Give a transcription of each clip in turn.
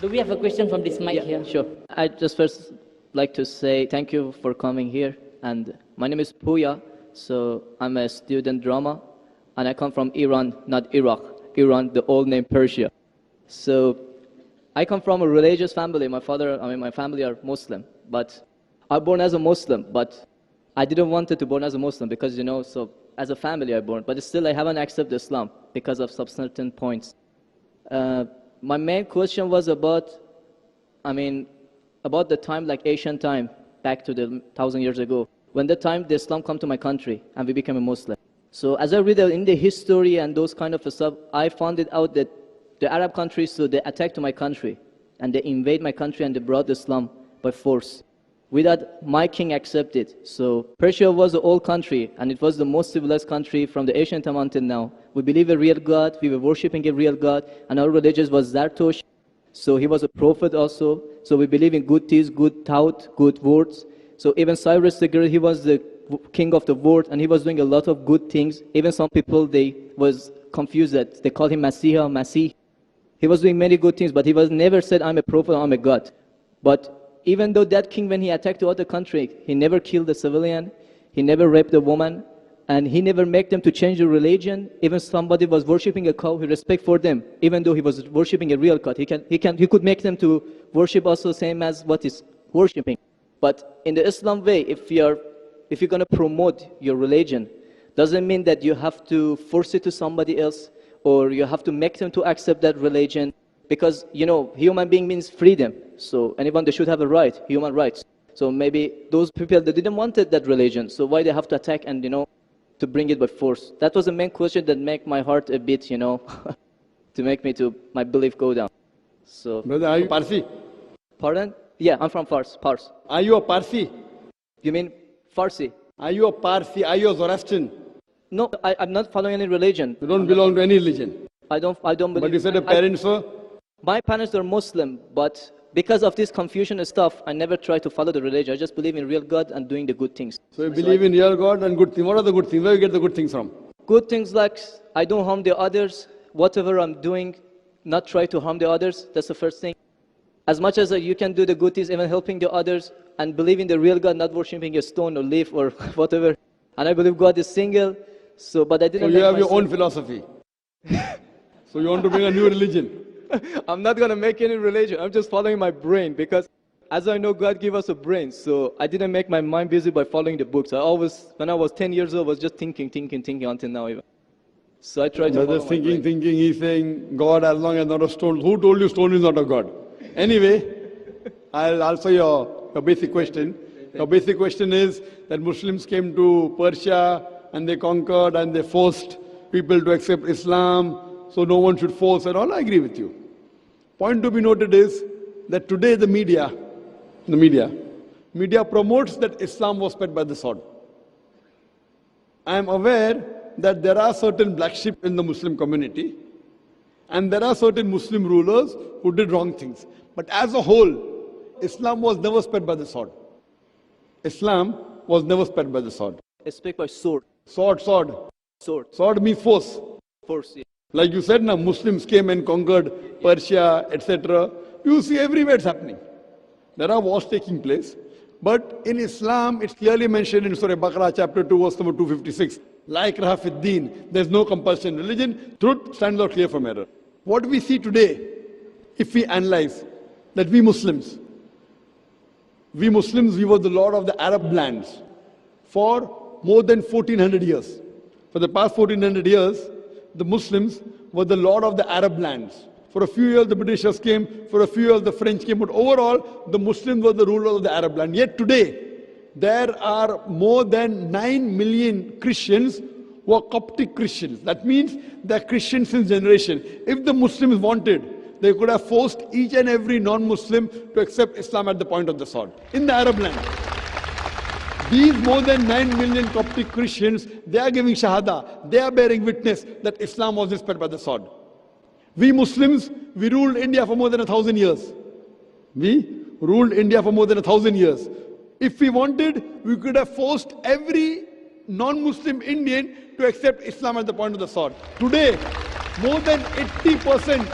Do we have a question from this mic here? Sure. I just first like to say thank you for coming here. And my name is Puya. So I'm a student drama. And I come from Iran, not Iraq. Iran, the old name Persia. So I come from a religious family. My family are Muslim. But I was born as a Muslim. But I didn't want to born as a Muslim because, so as a family I born. But still I haven't accepted Islam because of some certain points. My main question was about the time, like ancient time, back to the 1,000 years ago, when the time the Islam come to my country and we became a Muslim. So as I read in the history and those kind of stuff, I found it out that the Arab countries, so they attacked my country and they invade my country and they brought Islam by force without my king accepted. So Persia was the old country and it was the most civilized country from the ancient time until now. We believe a real God, we were worshipping a real God, and our religion was Zartosh. So he was a prophet also. So we believe in good deeds, good thought, good words. So even Cyrus the Great, he was the king of the world and he was doing a lot of good things. Even some people, they was confused that they called him Masih. He was doing many good things, but he was never said, I'm a prophet, I'm a God. But even though that king, when he attacked the other country, he never killed a civilian, he never raped a woman, and he never made them to change the religion. Even somebody was worshipping a cow, he respect for them, even though he was worshipping a real God. He could make them to worship also same as what is worshipping. But in the Islam way, if you're going to promote your religion, doesn't mean that you have to force it to somebody else, or you have to make them to accept that religion. Because, human being means freedom. So anyone, they should have a right, human rights. So maybe those people, they didn't want that religion. So why they have to attack and, to bring it by force? That was the main question that make my heart a bit, to make me to my belief go down. So. Brother, are you Parsi? Pardon? Yeah, I'm from Fars. Are you a Parsi? You mean Farsi? Are you a Parsi? Are you a Zoroastrian? No, I'm not following any religion. You don't belong to any religion? I don't believe. But you said your parents were? My parents are Muslim, but because of this confusion and stuff, I never try to follow the religion. I just believe in real God and doing the good things. So you believe in real God and good things. What are the good things? Where do you get the good things from? Good things like I don't harm the others. Whatever I'm doing, not try to harm the others. That's the first thing. As much as you can do the good things, even helping the others, and believe in the real God, not worshipping a stone or leaf or whatever. And I believe God is single. So, but I didn't. So you have your own philosophy. So you want to bring a new religion. I'm not going to make any religion. I'm just following my brain because as I know, God gave us a brain. So I didn't make my mind busy by following the books. When I was 10 years old, I was just thinking until now even. So I tried to follow thinking. He's saying, God as long as not a stone. Who told you stone is not a God? Anyway, I'll answer your basic question. Your basic question is that Muslims came to Persia and they conquered and they forced people to accept Islam. So no one should force at all. I agree with you. Point to be noted is that today the media promotes that Islam was spread by the sword. I am aware that there are certain black sheep in the Muslim community and there are certain Muslim rulers who did wrong things. But as a whole, Islam was never spread by the sword. Islam was never spread by the sword. It's spread by sword. Sword. Sword means force. Force, yeah. Like you said, now Muslims came and conquered Persia, etc. You see everywhere it's happening. There are wars taking place. But in Islam, it's clearly mentioned in Surah Baqarah, chapter 2, verse number 256. La ikraha fid deen. There's no compulsion in religion. Truth stands out clear from error. What we see today, if we analyze, that we Muslims, we were the lord of the Arab lands for more than 1400 years. For the past 1400 years, the Muslims were the lord of the Arab lands. For a few years, the Britishers came. For a few years, the French came. But overall, the Muslims were the rulers of the Arab land. Yet today, there are more than 9 million Christians who are Coptic Christians. That means they're Christians since generation. If the Muslims wanted, they could have forced each and every non-Muslim to accept Islam at the point of the sword in the Arab land. These more than 9 million Coptic Christians, they are giving Shahada. They are bearing witness that Islam was spread by the sword. We Muslims, we ruled India for more than 1,000 years. We ruled India for more than 1,000 years. If we wanted, we could have forced every non-Muslim Indian to accept Islam at the point of the sword. Today, more than 80%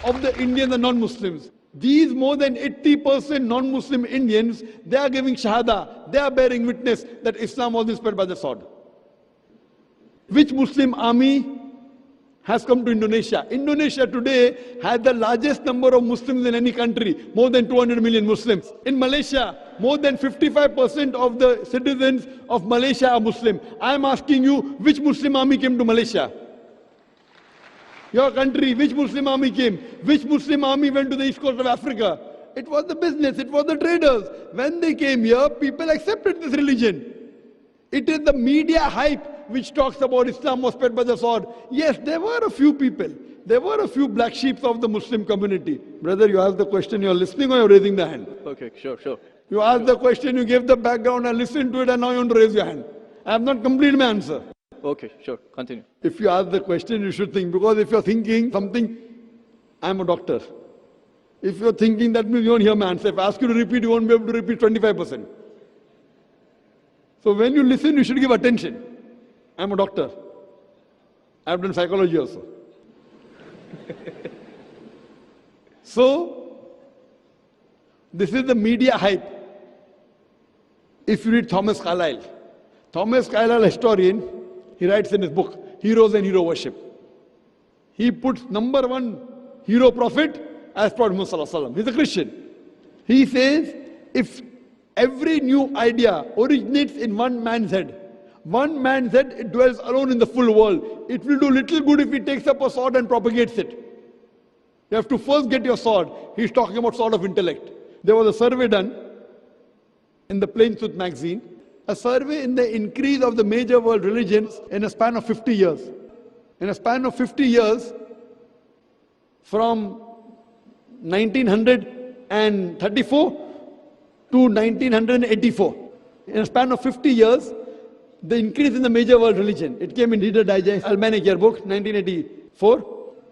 of the Indians are non-Muslims. These more than 80% non-Muslim Indians, they are giving shahada, they are bearing witness that Islam was spread by the sword. Which Muslim army has come to Indonesia? Indonesia today has the largest number of Muslims in any country, more than 200 million Muslims. In Malaysia, more than 55% of the citizens of Malaysia are Muslim. I am asking you, which Muslim army came to Malaysia? Your country, which Muslim army came? Which Muslim army went to the east coast of Africa? It was the business, it was the traders. When they came here, people accepted this religion. It is the media hype which talks about Islam was spread by the sword. Yes, there were a few people. There were a few black sheep of the Muslim community. Brother, you asked the question, you're listening or you're raising the hand? Okay, sure. You asked the question, you gave the background, I listened to it, and now you want to raise your hand. I have not completed my answer. Okay, sure, continue. If you ask the question, you should think, because if you're thinking something, I'm a doctor. If you're thinking, that means you won't hear my answer. If I ask you to repeat, you won't be able to repeat 25%. So when you listen, you should give attention. I'm a doctor. I've done psychology also. So, this is the media hype. If you read Thomas Carlyle, historian, he writes in his book, Heroes and Hero Worship. He puts number one hero prophet as Prophet Muhammad Sallallahu Alaihi Wasallam. He's a Christian. He says, if every new idea originates in one man's head, it dwells alone in the full world. It will do little good if he takes up a sword and propagates it. You have to first get your sword. He's talking about sword of intellect. There was a survey done in the Plain Truth magazine, a survey in the increase of the major world religions in a span of 50 years. In a span of 50 years, from 1934 to 1984. In a span of 50 years, the increase in the major world religion. It came in Reader Digest, Almanac Yearbook, 1984.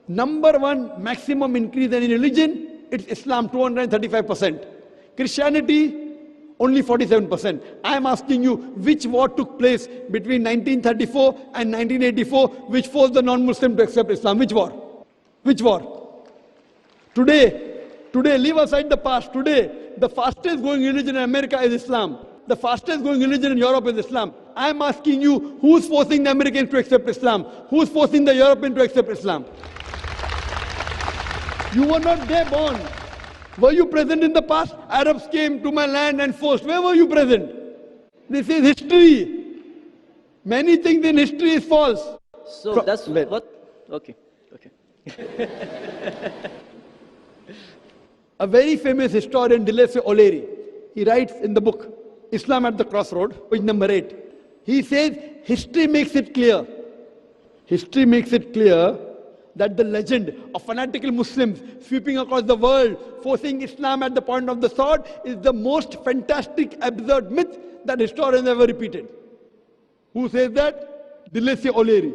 Number one maximum increase in religion, it's Islam, 235%. Christianity, only 47%. I am asking you, which war took place between 1934 and 1984, which forced the non-Muslim to accept Islam? Which war? Which war? Today, leave aside the past. Today, the fastest growing religion in America is Islam. The fastest growing religion in Europe is Islam. I am asking you, who's forcing the Americans to accept Islam? Who's forcing the Europeans to accept Islam? You were not there born. Were you present in the past? Arabs came to my land and forced. Where were you present? This is history. Many things in history is false. So that's what? Okay. A very famous historian, Dilese O'Leary, he writes in the book, Islam at the Crossroad, page number 8. He says, history makes it clear. History makes it clear that the legend of fanatical Muslims sweeping across the world, forcing Islam at the point of the sword, is the most fantastic, absurd myth that historians ever repeated. Who says that? Dilese O'Leary.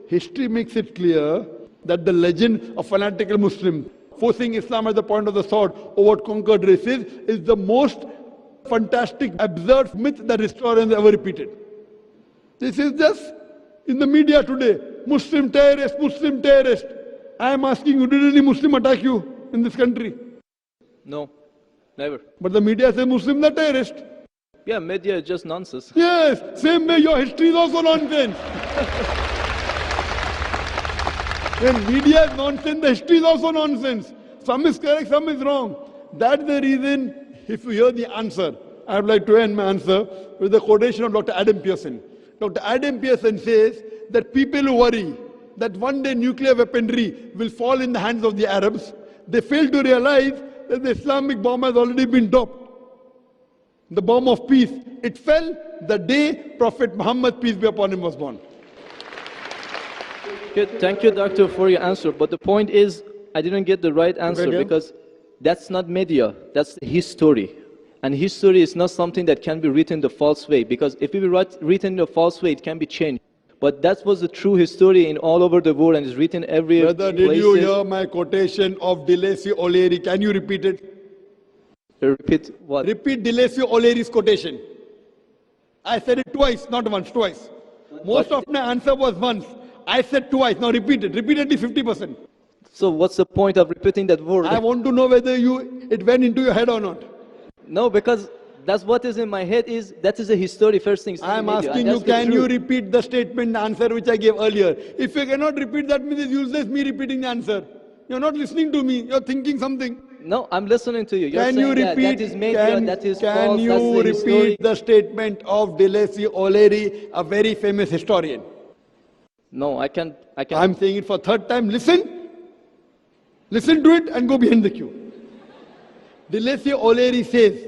History makes it clear that the legend of fanatical Muslims forcing Islam at the point of the sword over conquered races is the most fantastic, absurd myth that historians ever repeated. This is just in the media today. Muslim terrorist, Muslim terrorist. I am asking you, did any Muslim attack you in this country? No, never. But the media says Muslims are terrorists. Yeah, media is just nonsense. Yes, same way your history is also nonsense. When media is nonsense, the history is also nonsense. Some is correct, some is wrong. That's the reason, if you hear the answer, I would like to end my answer with the quotation of Dr. Adam Pearson. Dr. Adam Pearson says that people who worry that one day nuclear weaponry will fall in the hands of the Arabs, they fail to realize that the Islamic bomb has already been dropped. The bomb of peace. It fell the day Prophet Muhammad, peace be upon him, was born. Good. Thank you, doctor, for your answer. But the point is, I didn't get the right answer because that's not media, that's history. And history is not something that can be written the false way, because if it be written the false way, it can be changed. But that was the true history in all over the world and is written everywhere. Brother, did you hear my quotation of Dilese O'Leary? Can you repeat it? Repeat what? Repeat Dilese O'Leary's quotation. I said it twice, not once, twice. Most of my answer was once. I said twice. Now repeat it. Repeat at least 50%. So what's the point of repeating that word? I want to know whether it went into your head or not. No, because that's what is in my head that is a history first thing. I am asking you, can you repeat the statement, the answer which I gave earlier? If you cannot repeat, that means it's useless me repeating the answer. You're not listening to me, you're thinking something. No, I'm listening to you. You're Can saying you repeat, that is made, that is can false, you that's the history. repeat the statement of Deleuze O'Leary, a very famous historian? No, I can't. I'm saying it for third time. Listen to it and go behind the queue. Deleuze O'Leary says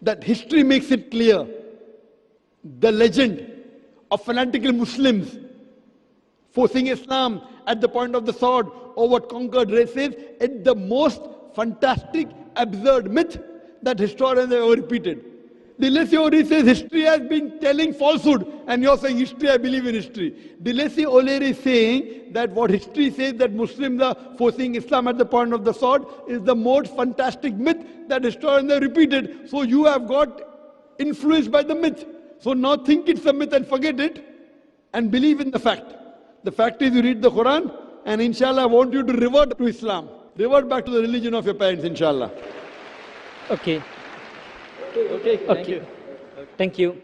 that history makes it clear the legend of fanatical Muslims forcing Islam at the point of the sword over conquered races is the most fantastic, absurd myth that historians have ever repeated. Deleuze O'Leary says history has been telling falsehood, and you're saying history, I believe in history. Deleuze O'Leary is saying that what history says that Muslims are forcing Islam at the point of the sword is the most fantastic myth that historians have repeated. So you have got influenced by the myth. So now think it's a myth and forget it and believe in the fact. The fact is you read the Quran, and inshallah I want you to revert to Islam. Revert back to the religion of your parents, inshallah. Okay. Okay, thank you. Thank you.